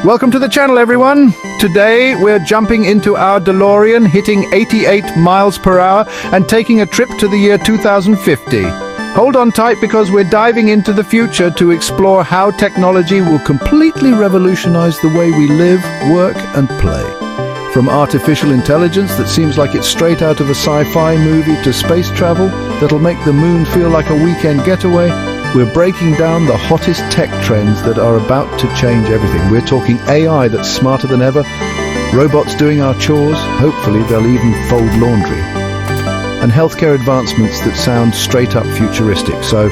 Welcome to the channel, everyone. Today we're jumping into our DeLorean, hitting 88 miles per hour and taking a trip to the year 2050. Hold on tight because we're diving into the future to explore how technology will completely revolutionize the way we live, work and play. From artificial intelligence that seems like it's straight out of a sci-fi movie to space travel that'll make the moon feel like a weekend getaway, we're breaking down the hottest tech trends that are about to change everything. We're talking AI that's smarter than ever, robots doing our chores, hopefully they'll even fold laundry, and healthcare advancements that sound straight up futuristic. So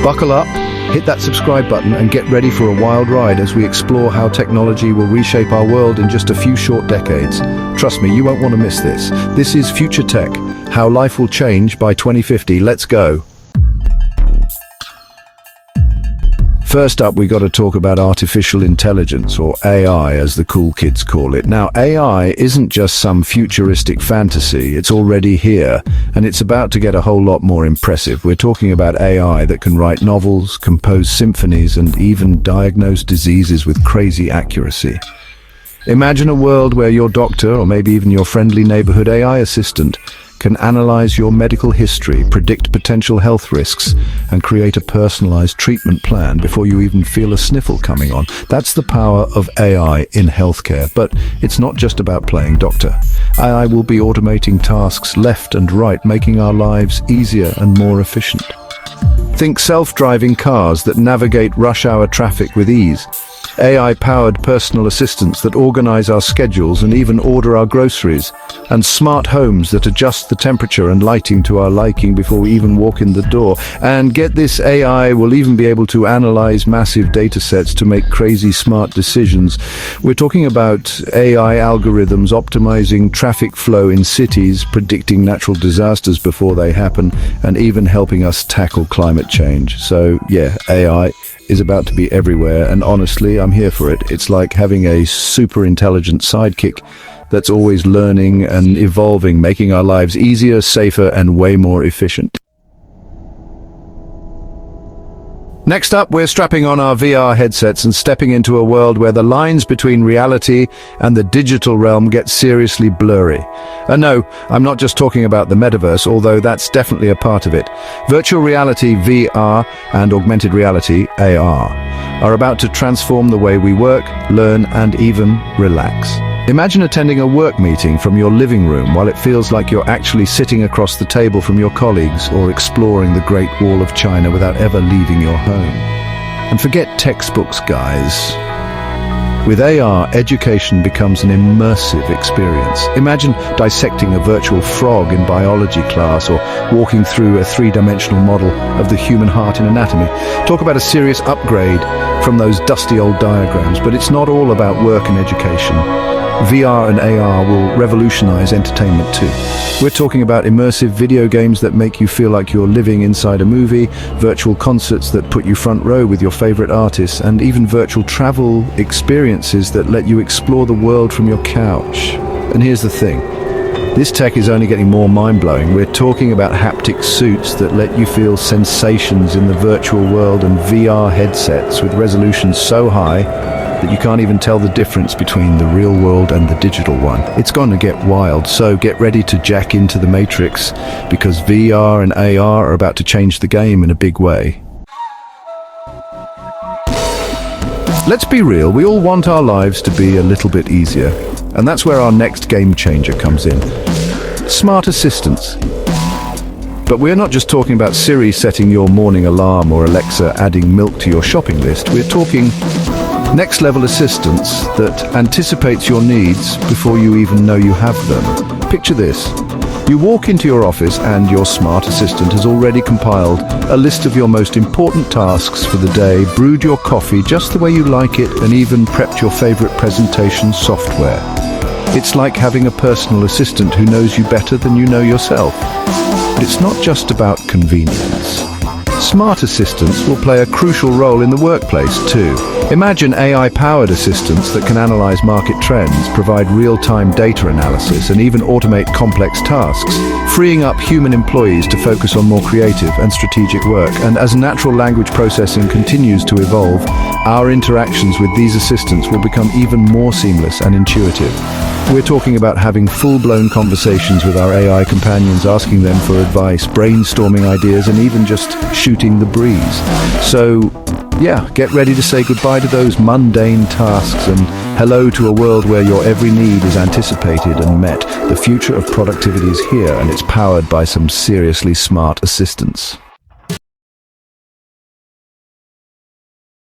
buckle up, hit that subscribe button and get ready for a wild ride as we explore how technology will reshape our world in just a few short decades. Trust me, you won't want to miss this. This is Future Tech, how life will change by 2050. Let's go. First up, we got to talk about artificial intelligence, or AI as the cool kids call it. Now, AI isn't just some futuristic fantasy, it's already here, and it's about to get a whole lot more impressive. We're talking about AI that can write novels, compose symphonies, and even diagnose diseases with crazy accuracy. Imagine a world where your doctor, or maybe even your friendly neighborhood AI assistant, can analyze your medical history, predict potential health risks, and create a personalized treatment plan before you even feel a sniffle coming on. That's the power of AI in healthcare. But it's not just about playing doctor. AI will be automating tasks left and right, making our lives easier and more efficient. Think self-driving cars that navigate rush hour traffic with ease. AI-powered personal assistants that organize our schedules and even order our groceries, and smart homes that adjust the temperature and lighting to our liking before we even walk in the door. And get this, AI will even be able to analyze massive data sets to make crazy smart decisions. We're talking about AI algorithms optimizing traffic flow in cities, predicting natural disasters before they happen, and even helping us tackle climate change. So yeah, AI is about to be everywhere, and honestly, I'm here for it. It's like having a super intelligent sidekick that's always learning and evolving, making our lives easier, safer, and way more efficient. Next up, we're strapping on our VR headsets and stepping into a world where the lines between reality and the digital realm get seriously blurry. And no, I'm not just talking about the metaverse, although that's definitely a part of it. Virtual reality, VR, and augmented reality, AR, are about to transform the way we work, learn, and even relax. Imagine attending a work meeting from your living room while it feels like you're actually sitting across the table from your colleagues, or exploring the Great Wall of China without ever leaving your home. And forget textbooks, guys. With AR, education becomes an immersive experience. Imagine dissecting a virtual frog in biology class, or walking through a three-dimensional model of the human heart in anatomy. Talk about a serious upgrade from those dusty old diagrams, but it's not all about work and education. VR and AR will revolutionize entertainment too. We're talking about immersive video games that make you feel like you're living inside a movie, virtual concerts that put you front row with your favorite artists, and even virtual travel experiences that let you explore the world from your couch. And here's the thing. This tech is only getting more mind-blowing. We're talking about haptic suits that let you feel sensations in the virtual world, and VR headsets with resolutions so high that you can't even tell the difference between the real world and the digital one. It's going to get wild, so get ready to jack into the Matrix, because VR and AR are about to change the game in a big way. Let's be real, we all want our lives to be a little bit easier, and that's where our next game changer comes in. Smart assistants. But we're not just talking about Siri setting your morning alarm or Alexa adding milk to your shopping list. We're talking next-level assistance that anticipates your needs before you even know you have them. Picture this. You walk into your office and your smart assistant has already compiled a list of your most important tasks for the day, brewed your coffee just the way you like it, and even prepped your favorite presentation software. It's like having a personal assistant who knows you better than you know yourself. But it's not just about convenience. Smart assistants will play a crucial role in the workplace too. Imagine AI-powered assistants that can analyze market trends, provide real-time data analysis, and even automate complex tasks, freeing up human employees to focus on more creative and strategic work. And as natural language processing continues to evolve, our interactions with these assistants will become even more seamless and intuitive. We're talking about having full-blown conversations with our AI companions, asking them for advice, brainstorming ideas, and even just shooting the breeze. So, yeah, get ready to say goodbye to those mundane tasks and hello to a world where your every need is anticipated and met. The future of productivity is here, and it's powered by some seriously smart assistants.